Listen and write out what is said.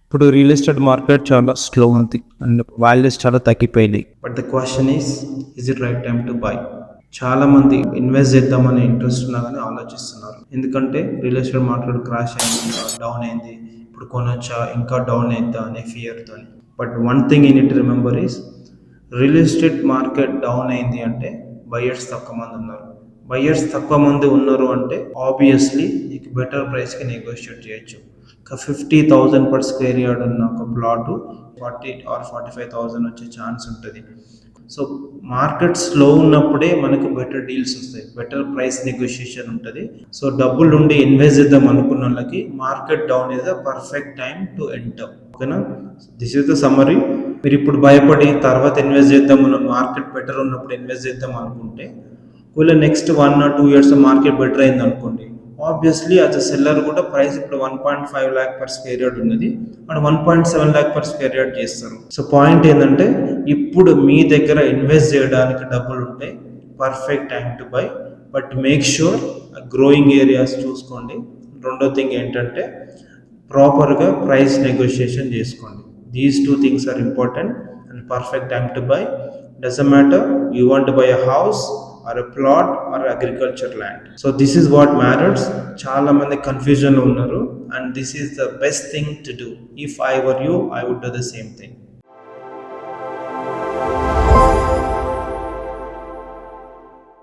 ఇప్పుడు real estate market చాలా slow ఉంది అండ్ వాల్యూస్ చాలా తగ్గిపోయినాయి. But the question is it right time to buy? చాలా మంది ఇన్వెస్ట్ చేద్దామనే ఇంట్రెస్ట్ ఉన్నా కానీ ఆలోచిస్తున్నారు. ఎందుకంటే రియల్ ఎస్టేట్ మార్కెట్ క్రాష్ అయింది, డౌన్ అయింది, ఇప్పుడు కొనొచ్చా, ఇంకా డౌన్ అవుతా అనే ఫియర్తో. But one thing you need to remember is real estate market down అయింది అంటే బయర్స్ తక్కువ మంది ఉన్నారు. బయర్స్ తక్కువ మంది ఉన్నారు అంటే ఆబ్వియస్లీ నీకు బెటర్ ప్రైస్కి నెగోషియేట్ చేయొచ్చు. 50,000 పర్ స్క్వేర్ యార్డ్ ఉన్న ఒక ప్లాట్ 40 or 45,000 వచ్చే ఛాన్స్ ఉంటుంది. సో మార్కెట్ స్లో ఉన్నప్పుడే మనకు బెటర్ డీల్స్ వస్తాయి, బెటర్ ప్రైస్ నెగోషియేషన్ ఉంటుంది. సో డబ్బులు ఉండి ఇన్వెస్ట్ చేద్దాం అనుకున్న వాళ్ళకి market down is the perfect time to enter. ఓకేనా? This is the summary. మీరు ఇప్పుడు భయపడి తర్వాత ఇన్వెస్ట్ చేద్దాం, మార్కెట్ బెటర్ ఉన్నప్పుడు ఇన్వెస్ట్ చేద్దాం అనుకుంటే ఒకవేళ next 1 or 2 years market better అయింది అనుకోండి, ఆబ్వియస్లీ యాజ్ అ సెల్లర్ కూడా ప్రైస్ ఇప్పుడు 1.5 lakh పర్ స్క్వేర్ యార్డ్ ఉన్నది and 1.7 lakh per square yard చేస్తారు. సో పాయింట్ ఏంటంటే ఇప్పుడు మీ దగ్గర ఇన్వెస్ట్ చేయడానికి డబ్బులు ఉంటాయి, perfect time to by. But make sure growing areas చూసుకోండి. రెండో థింగ్ ఏంటంటే ప్రాపర్గా ప్రైస్ నెగోషియేషన్ చేసుకోండి. These 2 things are important and perfect time to buy. Doesn't matter you want to buy a house or a plot or agriculture land. So this is what matters. చాలా మంది confusion లో ఉన్నారు and this is the best thing to do. If I were you, I would do the same thing.